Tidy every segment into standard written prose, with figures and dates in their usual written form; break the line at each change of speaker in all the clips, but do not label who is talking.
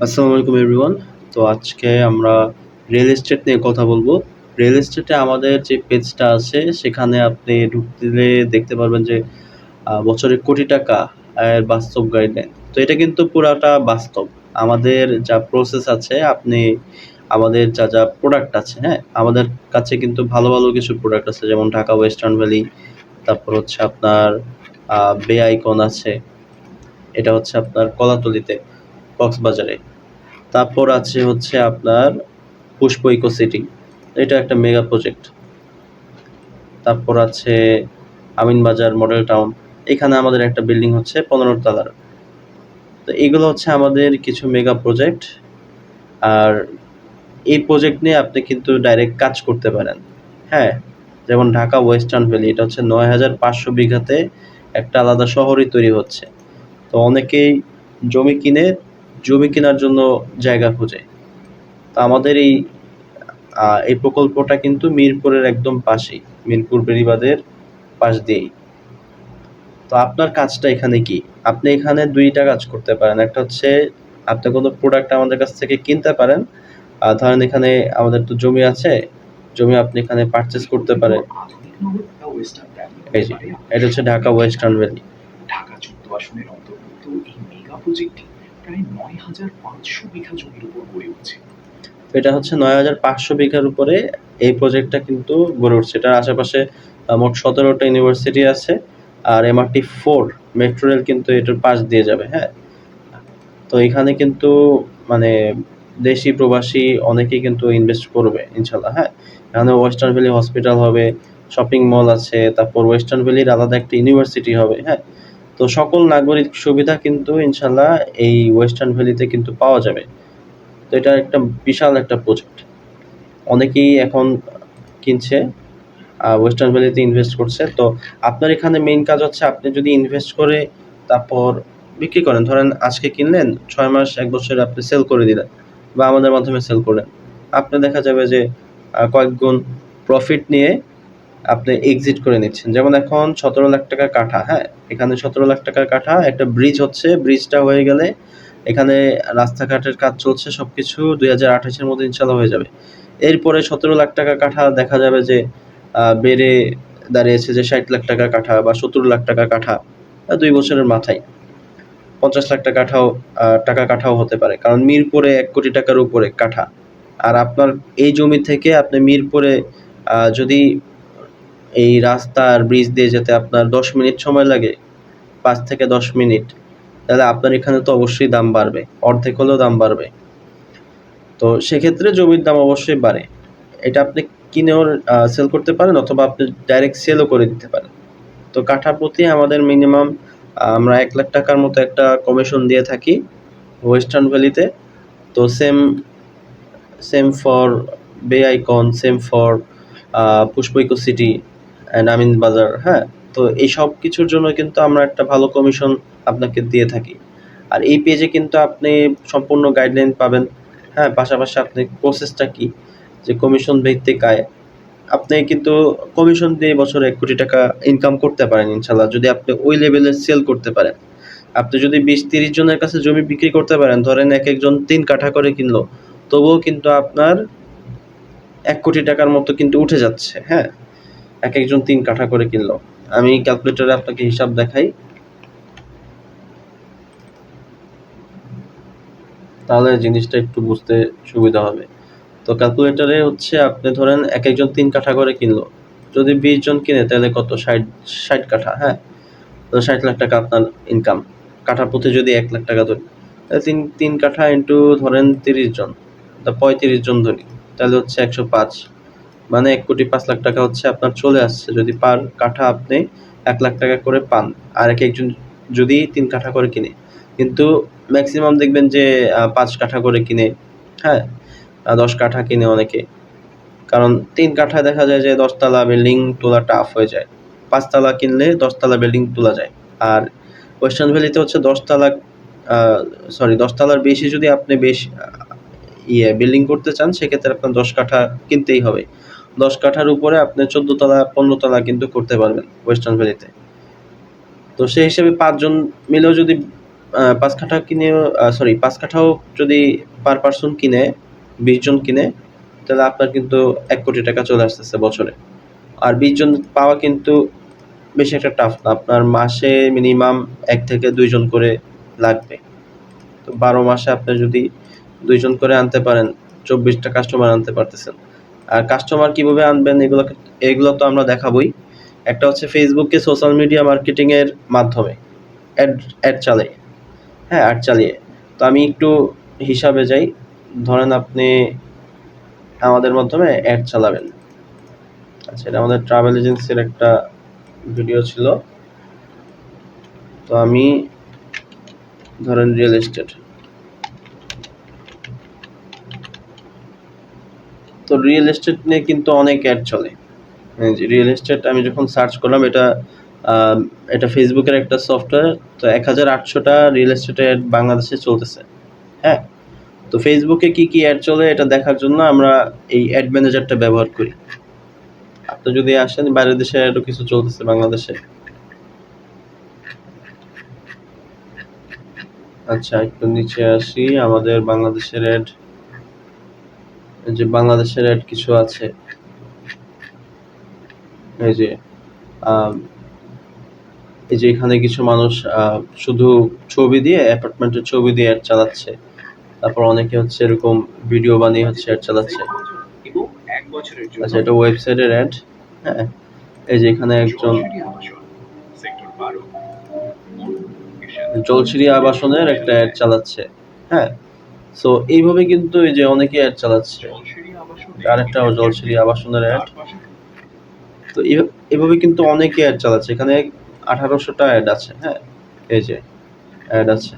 আসসালামু আলাইকুম এভরিওয়ান। তো আজকে আমরা রিয়েল এস্টেট নিয়ে কথা বলবো। রিয়েল এস্টেটে আমাদের যে পেজটা আছে সেখানে আপনি ঢুকলে দেখতে পারবেন যে বছরে কোটি টাকা আয়ের বাস্তব গাইডলাইন। তো এটা কিন্তু পুরাটা বাস্তব। আমাদের যা প্রসেস আছে আপনি আমাদের যা প্রোডাক্ট আছে, হ্যাঁ? আমাদের কাছে কিন্তু ভালো কিছু প্রোডাক্ট আছে যেমন ঢাকা ওয়েস্টার্ন ভ্যালি, তারপর হচ্ছে আপনার বে আইকন আছে। এটা হচ্ছে আপনার কলাতলিতে, কক্সবাজারে। তারপর আছে হচ্ছে আপনার পুষ্প ইকো সিটি, এটা একটা মেগা প্রজেক্ট। তারপর আছে আমিনবাজার মডেল টাউন, এখানে আমাদের একটা বিল্ডিং হচ্ছে 15 তলার। তো এগুলো হচ্ছে আমাদের কিছু মেগা প্রজেক্ট। আর এই প্রজেক্ট নিয়ে আপনি কিন্তু ডাইরেক্ট কাজ করতে পারেন, হ্যাঁ। যেমন ঢাকা ওয়েস্টার্ন ভ্যালি, এটা হচ্ছে 9,500 বিঘাতে একটা আলাদা শহরই তৈরি হচ্ছে। তো অনেকেই জমি কেনার জন্য জায়গা খোঁজে। তো আমাদের এই প্রকল্পটা কিন্তু মিরপুরের একদম পাশেই, মিরপুর বেড়িবাঁধের পাশ দিয়েই। তো আপনার কাজটা এখানে কি? আপনি এখানে ২ টা কাজ করতে পারেন। একটা হচ্ছে আপনি কোনো প্রোডাক্ট আমাদের কাছ থেকে কিনতে পারেন। ধরেন এখানে আমাদের তো জমি আছে, জমি আপনি এখানে পারচেজ করতে পারেন। এই যে, এটা হচ্ছে ঢাকা ওয়েস্টার্ন ভ্যালি।
ঢাকা ১৪ আসনের অন্তর্ভুক্ত এই মেগা প্রজেক্টটি প্রায় ৯,৫০০ বিঘা জমির উপর গড়ে উঠছে।
এটা হচ্ছে ৯,৫০০ বিঘার উপরে এই প্রজেক্টটা কিন্তু গড়ে উঠছে। এটার আশেপাশে মোট ১৭টা ইউনিভার্সিটি আছে। আর MRT-4 মেট্রো রেল কিন্তু এটার পাশ দিয়ে যাবে, হ্যাঁ? তো এখানে কিন্তু মানে দেশি প্রবাসী অনেকেই কিন্তু ইনভেস্ট করবে ইনশাল্লাহ, হ্যাঁ। এখানে ওয়েস্টার্ন ভ্যালি হসপিটাল হবে, শপিং মল আছে, তারপর ওয়েস্টার্ন ভ্যালির আলাদা একটা ইউনিভার্সিটি হবে, হ্যাঁ। তো সকল নাগরিক সুবিধা কিন্তু ইনশাল্লাহ এই ওয়েস্টার্ন ভ্যালিতে কিন্তু পাওয়া যাবে। তো এটা একটা বিশাল একটা প্রজেক্ট। অনেকেই এখন কিনছে, ওয়েস্টার্ন ভ্যালিতে ইনভেস্ট করছে। তো আপনার এখানে মেইন কাজ হচ্ছে আপনি যদি ইনভেস্ট করে তারপর বিক্রি করেন, ধরেন আজকে কিনলেন, ৬ মাস ১ বছরে আপনি সেল করে দিলেন বা আমাদের মাধ্যমে সেল করলেন। আপনি দেখা যাবে যে কয়েক গুণ প্রফিট নিয়ে আপনি এক্সিট করে নিচ্ছেন। যেমন এখন ১৭ লাখ টাকা কাঠা, হ্যাঁ? এখানে ১৭ লাখ টাকার কাঠা, একটা ব্রিজ হচ্ছে, ব্রিজটা হয়ে গেলে এখানে রাস্তাঘাটের কাজ চলছে, সবকিছু ২০২৮ এর মধ্যে ইনশাল্লাহ হয়ে যাবে। এরপরে ১৭ লাখ টাকা কাঠা দেখা যাবে যে বেড়ে দাঁড়িয়েছে যে ৬০ লাখ টাকা কাঠা বা ৭০ লাখ টাকা কাঠা, ২ বছরের মাথায় ৫০ লাখ টাকা কাঠাও হতে পারে। কারণ মিরপুরে ১ কোটি টাকার উপরে কাঠা। আর আপনার এই জমি থেকে আপনি মিরপুরে যদি এই রাস্তা আর ব্রিজ দিয়ে যেতে আপনার ১০ মিনিট সময় লাগে, ৫ থেকে ১০ মিনিট, তাহলে আপনার এখানে তো অবশ্যই দাম বাড়বে, অর্ধেক হলেও দাম বাড়বে। তো সেক্ষেত্রে জমির দাম অবশ্যই বাড়ে। এটা আপনি কিনেও সেল করতে পারেন অথবা আপনি ডাইরেক্ট সেলও করে দিতে পারেন। তো কাঠা প্রতি আমাদের মিনিমাম আমরা ১ লাখ টাকার মতো একটা কমিশন দিয়ে থাকি ওয়েস্টার্ন ভ্যালিতে। তো same for Bay Icon, same for Pushpa eco city and Amin Bazar, হ্যাঁ? তো এই সব কিছুর জন্য কিন্তু আমরা একটা ভালো কমিশন আপনাকে দিয়ে থাকি। আর এই পেজে কিন্তু আপনি সম্পূর্ণ গাইডলাইন পাবেন, হ্যাঁ। পাশাপাশি আপনি প্রসেসটা কি, যে কমিশন ভিত্তিক আয়, আপনি কিন্তু কমিশন দিয়ে বছরে ১ কোটি টাকা ইনকাম করতে পারেন ইনশাল্লাহ, যদি আপনি ওই লেভেলের সেল করতে পারেন। আপনি যদি ২০-৩০ জনের কাছে জমি বিক্রি করতে পারেন, ধরেন একেকজন ৩ কাঠা করে কিনলো, তবুও কিন্তু আপনার ১ কোটি টাকার মতো কিন্তু উঠে যাচ্ছে, হ্যাঁ। একেকজন ৩ কাঠা করে কিনলো। আমি ক্যালকুলেটরে আপনাকে হিসাব দেখাই, তাহলে জিনিসটা একটু বুঝতে সুবিধা হবে। তো ক্যালকুলেটরে হচ্ছে আপনি ধরেন একেকজন ৩ কাঠা করে কিনলো। যদি ২০ জন কিনে তাহলে কত? ৬০ কাঠা, হ্যাঁ? তো ৬০ লাখ টাকা আপনার ইনকাম। কাঠা প্রতি যদি ১ লাখ টাকা ধরি, তাহলে ৩ কাঠা ইন্টু ধরেন ৩০ জন, তা ৩৫ জন ধরি, তাহলে হচ্ছে ১০৫। মানে ১,৫,০০,০০০ টাকা হচ্ছে আপনার চলে আসছে যদি পার কাঠা আপনি ১ লাখ টাকা করে পান। আর একেকজন যদি ৩ কাঠা করে কিনে। কিন্তু ম্যাক্সিমাম দেখবেন যে ৫ কাঠা করে কিনে, হ্যাঁ? ১০ কাঠা কিনে অনেকে। কারণ ৩ কাঠায় দেখা যায় যে ১০ তলা বিল্ডিং তোলা টাফ হয়ে যায়। ৫ তলা কিনলে ১০ তলা বিল্ডিং তোলা যায়। আর ওয়েস্টার্ন ভ্যালিতে হচ্ছে ১০ তলা, ১০ তলার বেশি যদি আপনি বিল্ডিং করতে চান, সেক্ষেত্রে আপনার ১০ কাঠা কিনতেই হবে। ১০ কাঠার উপরে আপনি ১৪ তলা ১৫ তলা কিন্তু করতে পারবেন ওয়েস্টার্ন ভ্যালিতে। তো সেই হিসেবে ৫ জন মিলেও যদি 5 কাঠা কিনে, সরি 5 কাঠাও যদি পার পারসন কিনে, 20 জন কিনে, তাহলে আপনার কিন্তু 1 কোটি টাকা চলে আসতেছে বছরে। আর 20 জন পাওয়া কিন্তু বেশি একটা টাফ না। আপনার মাসে মিনিমাম 1 থেকে 2 জন করে লাগবে। তো 12 মাসে আপনি যদি 2 জন করে আনতে পারেন, 24 টা কাস্টমার আনতে পারতেছেন। আর কাস্টমার কিভাবে আনবেন এগুলো তো আমরা দেখাবোই। একটা হচ্ছে ফেসবুকে সোশ্যাল মিডিয়া মার্কেটিং এর মাধ্যমে অ্যাড চালিয়ে, হ্যাঁ, অ্যাড চালিয়ে। তো আমি একটু হিসাবে যাই। ধরেন আপনি আমাদের মাধ্যমে অ্যাড চালাবেন। আচ্ছা, এটা আমাদের ট্রাভেল এজেন্সির একটা ভিডিও ছিল। তো আমি ধরেন রিয়েল এস্টেট, তো রিয়েল এস্টেট নিয়ে কিন্তু অনেক অ্যাড চলে। রিয়েল এস্টেট আমি যখন সার্চ করলাম, এটা ফেসবুকের একটা সফটওয়্যার। তো 1800টা রিয়েল এস্টেটের অ্যাড বাংলাদেশে চলতেছে। হ্যাঁ, তো ফেসবুকে কি কি অ্যাড চলে এটা দেখার জন্য আমরা এই অ্যাড ম্যানেজারটা ব্যবহার করি। আপনি যদি আসেন, বাইরের দেশে অ্যাডও কিছু চলতেছে বাংলাদেশে। আচ্ছা, একটু নিচে আসি। আমাদের বাংলাদেশের অ্যাড, যে বাংলাদেশের অ্যাড কিছু আছে, এই যে এখানে কিছু মানুষ শুধু ছবি দিয়ে, অ্যাপার্টমেন্টের ছবি দিয়ে অ্যাড চালাচ্ছে। তারপর অনেকে হচ্ছে এরকম ভিডিও বানিয়ে হচ্ছে অ্যাড চালাচ্ছে।
এবং 1 বছরের জন্য
আচ্ছা, এটা ওয়েবসাইটের অ্যাড। হ্যাঁ, এই যে এখানে একজন
সেক্টর 12
জলছিরি আবাসনের একটা অ্যাড চালাচ্ছে। হ্যাঁ, সো এইভাবে কিন্তু এই যে অনেকে অ্যাড চালাচ্ছে। আরেকটা জলছিরি আবাসনের অ্যাড। তো এভাবে কিন্তু অনেকে অ্যাড চালাচ্ছে। এখানে 1800টা অ্যাড আছে। হ্যাঁ, এই যে অ্যাড আছে,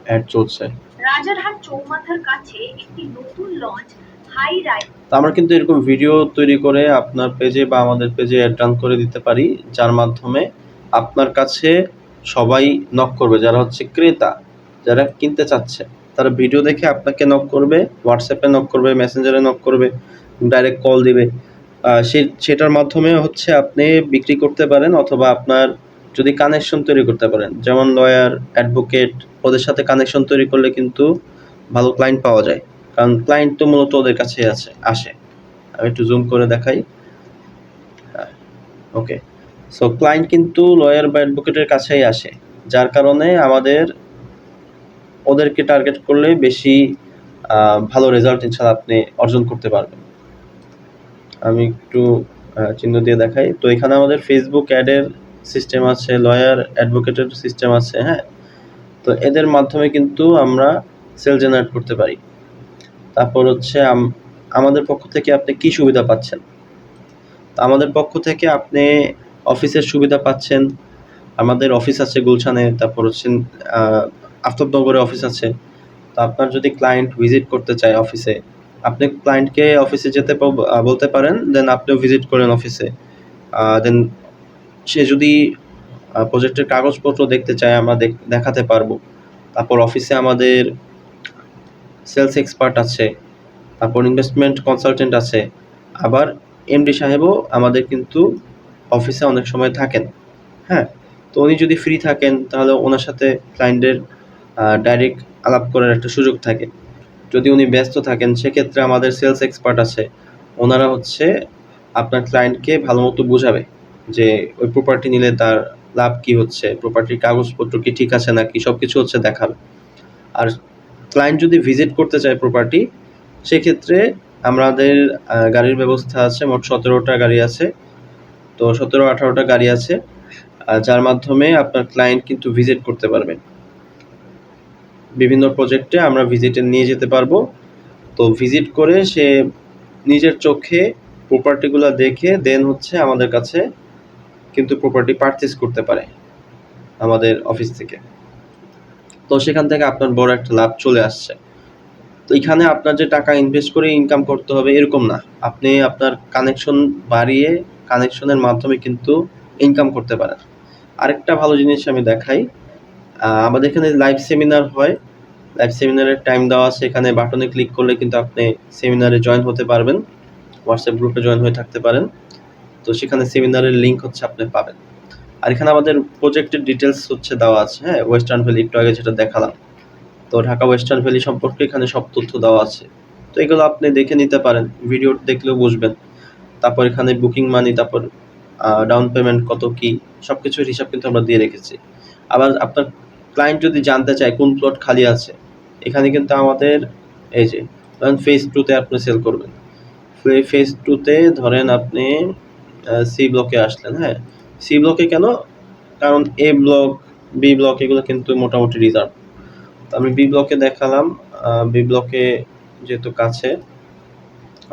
অ্যাড চলছে।
রাজারহাট চৌমাথার কাছে একটি নতুন লঞ্চ হাই রাইড।
তো আমরা কিন্তু এরকম ভিডিও তৈরি করে আপনার পেজে বা আমাদের পেজে অ্যাড রান করে দিতে পারি, যার মাধ্যমে আপনার কাছে সবাই নক করবে। যারা হচ্ছে ক্রেতা, যারা কিনতে চাচ্ছে, তারা ভিডিও দেখে আপনাকে নক করবে, হোয়াটসঅ্যাপে নক করবে, মেসেঞ্জারে নক করবে, ডাইরেক্ট কল দিবে। সেটার মাধ্যমে হচ্ছে আপনি বিক্রি করতে পারেন, অথবা আপনার যদি কানেকশন তৈরি করতে পারেন, যেমন লয়ার, অ্যাডভোকেট, ওদের সাথে কানেকশন তৈরি করলে কিন্তু ভালো ক্লায়েন্ট পাওয়া যায়। কারণ ক্লায়েন্ট তো মূলত ওদের কাছে আসে। আমি একটু জুম করে দেখাই। ওকে, সো ক্লায়েন্ট কিন্তু লয়ার বা অ্যাডভোকেটের কাছেই আসে, যার কারণে আমাদের ওদেরকে টার্গেট করলে বেশি ভালো রেজাল্ট ইনশাআল্লাহ আপনি অর্জন করতে পারবেন। আমি একটু চিহ্ন দিয়ে দেখাই। তো এখানে আমাদের ফেসবুক অ্যাডের সিস্টেম আছে, লয়ার অ্যাডভোকেটের সিস্টেম আছে। হ্যাঁ, তো এদের মাধ্যমে কিন্তু আমরা সেল জেনারেট করতে পারি। তারপর হচ্ছে আমাদের পক্ষ থেকে আপনি কি সুবিধা পাচ্ছেন। আমাদের পক্ষ থেকে আপনি অফিসের সুবিধা পাচ্ছেন। আমাদের অফিস আছে গুলশানে, তারপর হচ্ছে আফতাবনগরে অফিস আছে। তো আপনার যদি ক্লায়েন্ট ভিজিট করতে চায় অফিসে, আপনি ক্লায়েন্টকে অফিসে যেতে বলতে পারেন, দেন আপনিও ভিজিট করেন অফিসে। দেন সে যদি প্রজেক্টের কাগজপত্র দেখতে চায়, আমরা দেখাতে পারবো। তারপর অফিসে আমাদের সেলস এক্সপার্ট আছে, তারপর ইনভেস্টমেন্ট কনসালটেন্ট আছে। আবার এমডি সাহেবও আমাদের কিন্তু অফিসে অনেক সময় থাকেন। হ্যাঁ, তো উনি যদি ফ্রি থাকেন, তাহলে ওনার সাথে ক্লায়েন্টের ডাইরেক্ট আলাপ করার একটা সুযোগ থাকে। যদি উনি ব্যস্ত থাকেন, সেক্ষেত্রে আমাদের সেলস এক্সপার্ট আছে, ওনারা হচ্ছে আপনার ক্লায়েন্টকে ভালো মতো বোঝাবে যে ওই প্রপার্টি নিলে তার লাভ কি হচ্ছে, প্রপার্টির কাগজপত্র কি ঠিক আছে নাকি, সব কিছু হচ্ছে দেখাবে। আর ক্লায়েন্ট যদি ভিজিট করতে চায় প্রপার্টি, সেক্ষেত্রে আমাদের গাড়ির ব্যবস্থা আছে। মোট 17টা গাড়ি আছে। তো 17-18টা গাড়ি আছে, যার মাধ্যমে আপনার ক্লায়েন্ট কিন্তু ভিজিট করতে পারবেন। বিভিন্ন প্রজেক্টে আমরা ভিজিটে নিয়ে যেতে পারবো। তো ভিজিট করে সে নিজের চোখে প্রপার্টিগুলো দেখে দেন হচ্ছে আমাদের কাছে কিন্তু প্রপার্টি পারচেজ করতে পারে আমাদের অফিস থেকে। তো সেখান থেকে আপনার বড় একটা লাভ চলে আসছে। তো এখানে আপনার যে টাকা ইনভেস্ট করে ইনকাম করতে হবে এরকম না, আপনি আপনার কানেকশন বাড়িয়ে কানেকশনের মাধ্যমে কিন্তু ইনকাম করতে পারেন। আরেকটা ভালো জিনিস আমি দেখাই, আমাদের এখানে লাইভ সেমিনার হয়। লাইভ সেমিনারের টাইম দেওয়া আছে, এখানে বাটনে ক্লিক করলে কিন্তু আপনি সেমিনারে জয়েন হতে পারবেন, হোয়াটসঅ্যাপ গ্রুপে জয়েন হয়ে থাকতে পারেন। তো সেখানে সেমিনারের লিঙ্ক হচ্ছে আপনি পাবেন। আর এখানে আমাদের প্রজেক্টের ডিটেলস হচ্ছে দেওয়া আছে, হ্যাঁ। ওয়েস্টার্ন ভ্যালি একটু আগে যেটা দেখালাম, তো ঢাকা ওয়েস্টার্ন ভ্যালি সম্পর্কে এখানে সব তথ্য দেওয়া আছে। তো এগুলো আপনি দেখে নিতে পারেন, ভিডিও দেখলেও বুঝবেন। তারপর এখানে বুকিং মানি, তারপর ডাউন পেমেন্ট কত কি, সব কিছুর হিসাব কিন্তু আমরা দিয়ে রেখেছি। আবার আপনার ক্লায়েন্ট যদি জানতে চায় কোন প্লট খালি আছে, এখানে কিন্তু আমাদের এই যে ধরেন ফেজ 2 তে আপনি সেল করবেন, ফেজ 2 তে ধরেন আপনি সি ব্লকে আসলেন, হ্যাঁ। সি ব্লকে কেন? কারণ এ ব্লক, বি ব্লক এগুলো কিন্তু মোটামুটি রিজার্ভ। তো আমি বি ব্লকে দেখালাম, বি ব্লকে যেহেতু কাছে,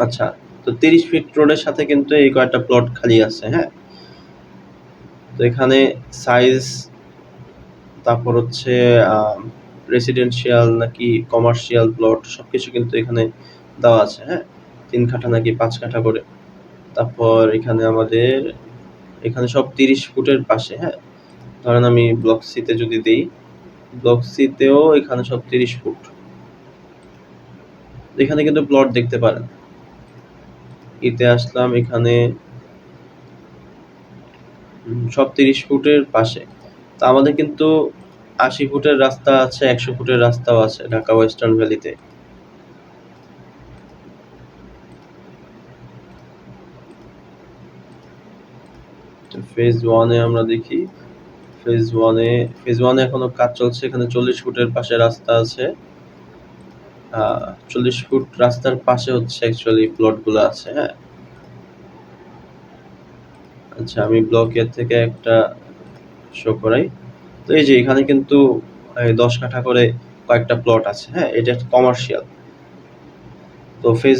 আচ্ছা। তো 30 ফিট রোডের সাথে কিন্তু এই কয়েকটা প্লট খালি আছে, হ্যাঁ। তো এখানে সাইজ, তারপর হচ্ছে রেসিডেন্সিয়াল নাকি কমার্শিয়াল প্লট সবকিছু কিন্তু এখানে দেওয়া আছে, হ্যাঁ। 3 কাঠা নাকি 5 কাঠা করে। তারপর এখানে আমাদের এখানে সব 30 ফুটের পাশে, হ্যাঁ। ধরেন আমি ব্লক সিতে যদি দিই, ব্লক সিতেও এখানে সব 30 ফুট। এখানে কিন্তু প্লট দেখতে পারেন। ইতে আসলাম, এখানে সব 30 ফুটের পাশে। তো আমাদের কিন্তু 80 ফুটের রাস্তা আছে, 100 ফুটের রাস্তাও আছে ঢাকা ওয়েস্টার্ন ভ্যালিতে। ফেজ 1 এ আমরা দেখি, ফেজ 1 এ এখনো কাজ চলছে। এখানে 40 ফুটের পাশে রাস্তা আছে। 40 ফুট রাস্তার পাশে হচ্ছে অ্যাকচুয়ালি প্লটগুলো আছে, হ্যাঁ। আচ্ছা, আমি ব্লক এর থেকে একটা শো করাই। তো এই যে এখানে কিন্তু 10 কাঠা করে কয়েকটা প্লট আছে, হ্যাঁ। এটা কমার্শিয়াল। তো ফেজ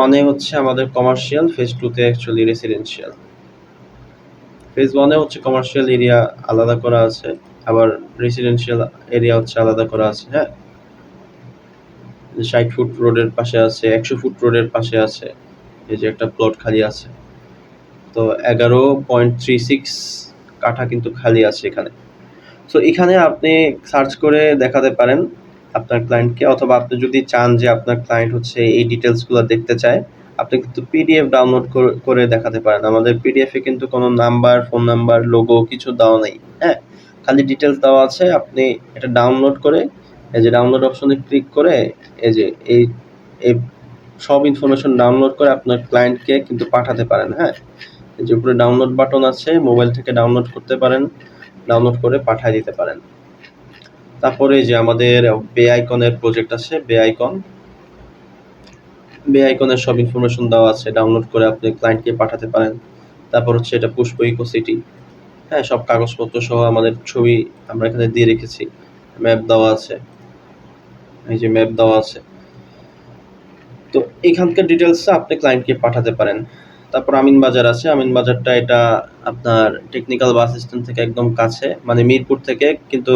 1 এ হচ্ছে আমাদের কমার্শিয়াল, ফেজ 2 তে অ্যাকচুয়ালি রেসিডেন্সিয়াল। ফেজ 1 এ হচ্ছে কমার্শিয়াল এরিয়া আলাদা করা আছে, আবার রেসিডেন্সিয়াল এরিয়া হচ্ছে আলাদা করা আছে, হ্যাঁ। 60 ফুট রোডের পাশে আছে, 100 ফুট রোডের পাশে আছে। এই যে একটা প্লট খালি আছে। তো 11.36 কাঠা কিন্তু খালি আছে এখানে। সো এখানে আপনি সার্চ করে দেখাতে পারেন আপনার ক্লায়েন্টকে, অথবা আপনি যদি চান যে আপনার ক্লায়েন্ট হচ্ছে এই ডিটেলসগুলো দেখতে চায়, আপনি কিন্তু পিডিএফ ডাউনলোড করে দেখাতে পারেন। আমাদের পিডিএফে কিন্তু কোনো নাম্বার, ফোন নাম্বার, লোগো কিছু দেওয়া নেই, হ্যাঁ। খালি ডিটেলস দেওয়া আছে। আপনি এটা ডাউনলোড করে এই যে ডাউনলোড অপশনে ক্লিক করে এই যে এই সব ইনফরমেশন ডাউনলোড করে আপনার ক্লায়েন্টকে কিন্তু পাঠাতে পারেন, হ্যাঁ। এই যে উপরে ডাউনলোড বাটন আছে, মোবাইল থেকে ডাউনলোড করতে পারেন, ডাউনলোড করে পাঠিয়ে দিতে পারেন। তারপরে যে আমাদের বে আইকনের প্রজেক্ট আছে, বে আইকনের সব ইনফরমেশন দেওয়া আছে, ডাউনলোড করে আপনি ক্লায়েন্টকে পাঠাতে পারেন। তারপর হচ্ছে এটা পুষ্প ইকো সিটি, হ্যাঁ। সব কাগজপত্র সহ আমাদের ছবি আমরা এখানে দিয়ে রেখেছি, ম্যাপ দেওয়া আছে, এই যে ম্যাপ দেওয়া আছে। তো এখানকার ডিটেলস আপনি ক্লায়েন্টকে পাঠাতে পারেন। তারপর আমিন বাজার আছে, আমিন বাজারটা এটা আপনার টেকনিক্যাল বাস স্ট্যান্ড থেকে একদম কাছে, মানে মিরপুর থেকে কিন্তু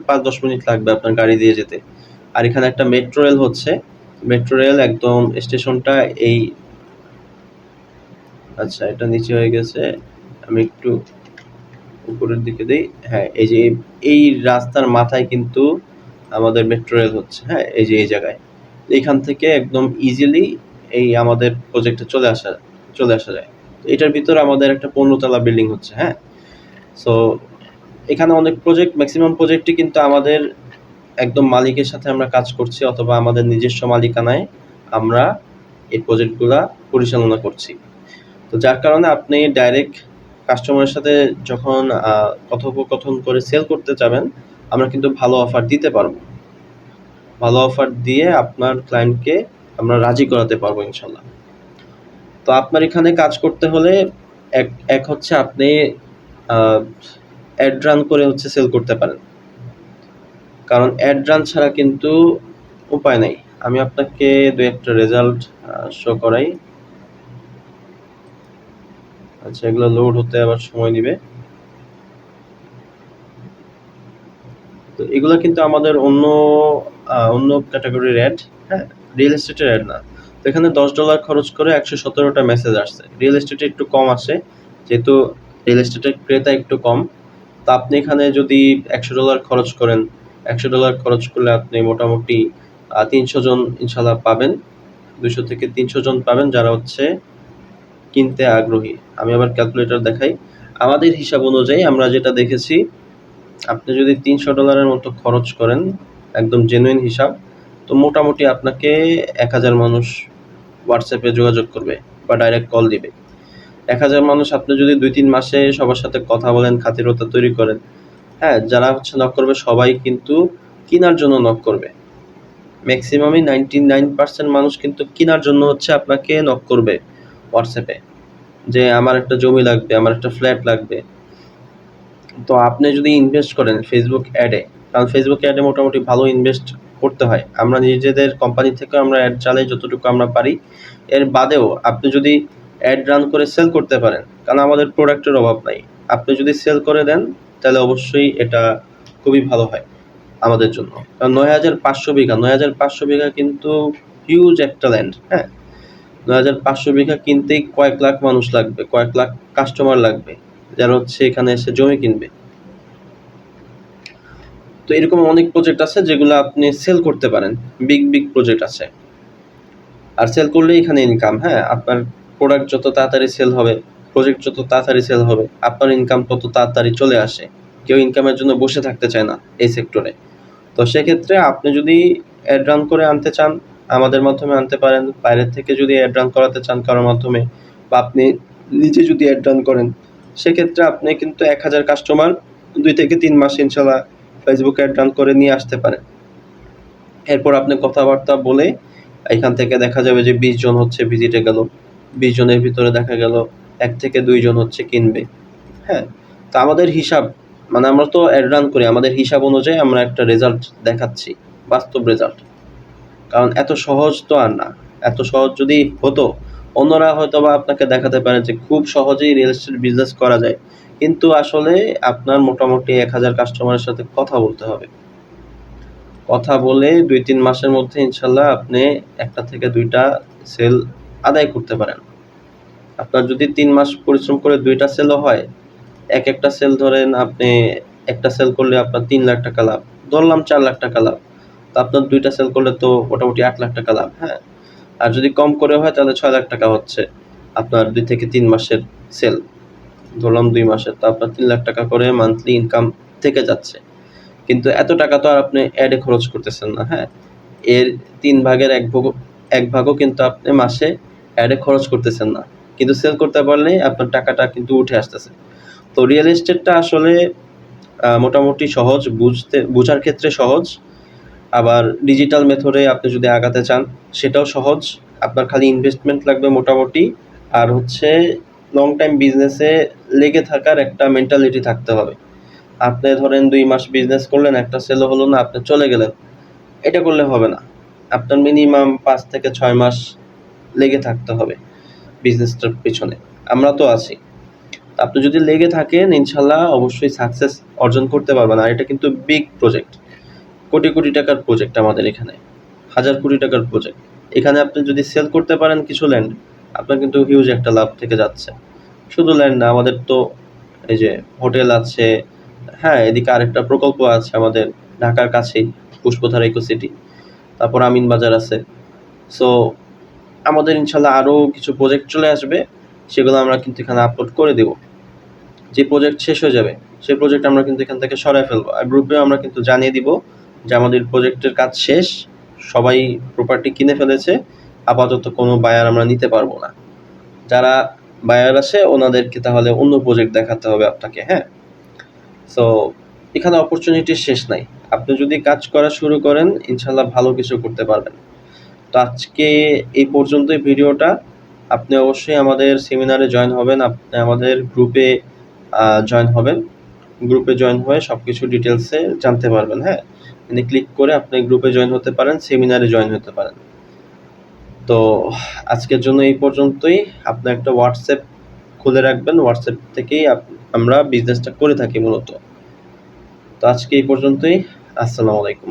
5-10 মিনিট লাগবে আপনার গাড়ি দিয়ে যেতে। আর এখানে একটা মেট্রো রেল হচ্ছে, মেট্রো রেল একদম স্টেশনটা এই, আচ্ছা এটা নিচে হয়ে গেছে, আমি একটু উপরের দিকে দিই, হ্যাঁ। এই যে এই রাস্তার মাথায় কিন্তু আমাদের মেট্রো রেল হচ্ছে, হ্যাঁ। এই যে এই জায়গায়, এইখান থেকে একদম ইজিলি এই আমাদের প্রজেক্টে চলে আসা যায়। এটার ভিতরে আমাদের একটা 15 তলা বিল্ডিং হচ্ছে, হ্যাঁ। সো এখানে অনেক প্রজেক্ট, ম্যাক্সিমাম প্রজেক্টই কিন্তু আমাদের একদম মালিকের সাথে আমরা কাজ করছি, অথবা আমাদের নিজস্ব মালিকানায় আমরা এই প্রজেক্টগুলা পরিচালনা করছি। তো যার কারণে আপনি ডাইরেক্ট কাস্টমারের সাথে যখন কথোপকথন করে সেল করতে যাবেন, আমরা কিন্তু ভালো অফার দিতে পারবো। ভালো অফার দিয়ে আপনার ক্লায়েন্টকে আমরা রাজি করাতে পারবো ইনশাল্লাহ। তো আপনার এখানে কাজ করতে হলে এক হচ্ছে আপনি অ্যাড রান করে হচ্ছে সেল করতে পারেন, কারণ অ্যাড রান ছাড়া কিন্তু উপায় নাই। আমি আপনাকে 2-1টা রেজাল্ট শো করাই। আচ্ছা, এগুলো লোড হতে আবার সময় নেবে। তো এগুলো কিন্তু আমাদের অন্য ক্যাটাগরির অ্যাড, হ্যাঁ, রিয়েল এস্টেটের অ্যাড না। তো এখানে $10 খরচ করে 117টা মেসেজ আসছে। রিয়েল এস্টেটে একটু কম আসে, যেহেতু রিয়েল এস্টেটের ক্রেতা একটু কম। তো আপনি এখানে যদি $100 খরচ করেন, $100 খরচ করলে আপনি মোটামুটি 300 জন ইনশাল্লাহ পাবেন। 200 থেকে 300 জন পাবেন যারা হচ্ছে কিনতে আগ্রহী। আমি আবার ক্যালকুলেটর দেখাই। আমাদের হিসাব অনুযায়ী আমরা যেটা দেখেছি, আপনি যদি $300 মতো খরচ করেন, একদম জেনুইন হিসাব, তো মোটামুটি আপনাকে 1000 মানুষ হোয়াটসঅ্যাপে যোগাযোগ করবে বা ডাইরেক্ট কল দিবে। 1000 মানুষ আপনি যদি 2-3 মাসে সবার সাথে কথা বলেন, খাতিরতা তৈরি করেন, হ্যাঁ, যারা হচ্ছে নক করবে সবাই কিন্তু কেনার জন্য নক করবে। ম্যাক্সিমামই 99% মানুষ কিন্তু কেনার জন্য হচ্ছে আপনাকে নক করবে হোয়াটসঅ্যাপে, যে আমার একটা জমি লাগবে, আমার একটা ফ্ল্যাট লাগবে। তো আপনি যদি ইনভেস্ট করেন ফেসবুক অ্যাডে, কারণ ফেসবুক অ্যাডে মোটামুটি ভালো ইনভেস্ট করতে হয়। আমরা নিজেদের কোম্পানি থেকেও আমরা অ্যাড চালাই যতটুকু আমরা পারি। এর বাদেও আপনি যদি অ্যাড রান করে সেল করতে পারেন, কারণ আমাদের প্রোডাক্টের অভাব নাই, আপনি যদি সেল করে দেন তাহলে অবশ্যই এটা খুবই ভালো হয় আমাদের জন্য। কারণ 9500 বিঘা কিন্তু হিউজ একটা ল্যান্ড। হ্যাঁ, 9500 বিঘা কিনতেই কয়েক লাখ মানুষ লাগবে, কয়েক লাখ কাস্টমার লাগবে যারা হচ্ছে এখানে এসে জমি কিনবে। তো এরকম অনেক প্রজেক্ট আছে যেগুলো আপনি সেল করতে পারেন, বিগ প্রজেক্ট আছে। আর সেল করলে এখানে ইনকাম। হ্যাঁ, আপনার প্রোডাক্ট যত তাড়াতাড়ি সেল হবে, প্রজেক্ট যত তাড়াতাড়ি সেল হবে, আপনার ইনকাম তত তাড়াতাড়ি চলে আসে। কেউ ইনকামের জন্য বসে থাকতে চায় না এই সেক্টরে। তো সেক্ষেত্রে আপনি যদি অ্যাড রান করে আনতে চান, আমাদের মাধ্যমে আনতে পারেন। বাইরের থেকে যদি অ্যাড রান করাতে চান কারোর মাধ্যমে, বা আপনি নিজে যদি অ্যাড রান করেন, সেক্ষেত্রে আপনি কিন্তু 1000 কাস্টমার 2 থেকে 3 মাস ইনশাল্লাহ ফেসবুকে অ্যাড রান করে নিয়ে আসতে পারেন। এরপর আপনি কথাবার্তা বলে এখান থেকে দেখা যাবে যে 20 জন হচ্ছে ভিজিটে গেল, 20 জনের ভিতরে দেখা গেল 1 থেকে 2 জন হচ্ছে কিনবে। হ্যাঁ, তো আমাদের হিসাব, মানে আমরা তো অ্যাড রান করি, আমাদের হিসাব অনুযায়ী আমরা একটা রেজাল্ট দেখাচ্ছি, বাস্তব রেজাল্ট। কারণ এত সহজ তো আর না। এত সহজ যদি হতো, অন্যরা হয়তো বা আপনাকে দেখাতে পারে যে খুব সহজেই রিয়েল এস্টেট বিজনেস করা যায়, কিন্তু আসলে আপনার মোটামুটি 1000 কাস্টমারের সাথে কথা বলতে হবে। কথা বলে 2-3 মাসের মধ্যে ইনশাল্লাহ আপনি 1টা থেকে 2টা সেল আদায় করতে পারেন। আপনার যদি 3 মাস পরিশ্রম করে 2টা সেলও হয়, একটা সেল ধরেন আপনি একটা সেল করলে আপনার 3 লাখ টাকা লাভ, ধরলাম 4 লাখ টাকা লাভ। তো আপনার 2টা সেল করলে তো মোটামুটি 8 লাখ টাকা লাভ। হ্যাঁ, আর যদি কম করে হয় তাহলে 6 লাখ টাকা হচ্ছে আপনার 2 থেকে 3 মাসের সেল, ধরলাম 2 মাসের, তো আপনার 3 লাখ টাকা করে মান্থলি ইনকাম থেকে যাচ্ছে। কিন্তু এত টাকা তো আর আপনি অ্যাডে খরচ করতেছেন না। হ্যাঁ, এর 3 ভাগের 1 ভাগও কিন্তু আপনি মাসে অ্যাডে খরচ করতেছেন না, কিন্তু সেল করতে পারলে আপনার টাকাটা কিন্তু উঠে আসতেছে। তো রিয়েল এস্টেটটা আসলে মোটামুটি সহজ, বোঝার ক্ষেত্রে সহজ। আবার ডিজিটাল মেথডে আপনি যদি আগাতে চান সেটাও সহজ। আপনার খালি ইনভেস্টমেন্ট লাগবে মোটামুটি, আর হচ্ছে লং টাইম বিজনেসে লেগে থাকার একটা মেন্টালিটি থাকতে হবে। আপনি ধরেন 2 মাস বিজনেস করলেন, একটা সেলও হলো না, আপনি চলে গেলেন, এটা করলে হবে না। আপনার মিনিমাম 5 থেকে 6 মাস লেগে থাকতে হবে বিজনেসটার পিছনে। আমরা তো আছি। আপনি যদি লেগে থাকেন ইনশাল্লাহ অবশ্যই সাকসেস অর্জন করতে পারবেন। আর এটা কিন্তু বিগ প্রজেক্ট, কোটি টাকার প্রজেক্ট আমাদের এখানে, হাজার কোটি টাকার প্রজেক্ট। এখানে আপনি যদি সেল করতে পারেন কিছু ল্যান্ড, আপনার কিন্তু হিউজ একটা লাভ থেকে যাচ্ছে। শুধু ল্যান্ড না, আমাদের তো এই যে হোটেল আছে, হ্যাঁ, এদিকে আরেকটা প্রকল্প আছে আমাদের ঢাকার কাছেই, পুষ্পধারা ইকো সিটি, তারপর আমিন বাজার আছে। সো আমাদের ইনশাল্লাহ আরও কিছু প্রজেক্ট চলে আসবে, সেগুলো আমরা কিন্তু এখানে আপলোড করে দেব। যে প্রজেক্ট শেষ হয়ে যাবে সেই প্রজেক্ট আমরা কিন্তু এখান থেকে সরাই ফেলবো। আর গ্রুপেও আমরা কিন্তু জানিয়ে দিব যে আমাদের প্রজেক্টের কাজ শেষ, সবাই প্রপার্টি কিনে ফেলেছে, আপাতত কোনো বায়ার আমরা নিতে পারবো না। যারা বায়ার আসে ওনাদেরকে তাহলে অন্য প্রজেক্ট দেখাতে হবে আপনাকে। হ্যাঁ, সো এখানে অপরচুনিটির শেষ নাই। আপনি যদি কাজ করা শুরু করেন ইনশাল্লাহ ভালো কিছু করতে পারবেন। তো আজকে এই পর্যন্তই ভিডিওটা। আপনি অবশ্যই আমাদের সেমিনারে জয়েন হবেন, আপনি আমাদের গ্রুপে জয়েন হবেন। গ্রুপে জয়েন হয়ে সব কিছু ডিটেলসে জানতে পারবেন। হ্যাঁ, মানে ক্লিক করে আপনি গ্রুপে জয়েন হতে পারেন, সেমিনারে জয়েন হতে পারেন। তো আজকের জন্য এই পর্যন্তই। আপনি একটা হোয়াটসঅ্যাপ খুলে রাখবেন, হোয়াটসঅ্যাপ থেকেই আমরা বিজনেসটা করে থাকি মূলত। তো আজকে এই পর্যন্তই। আসসালামু আলাইকুম।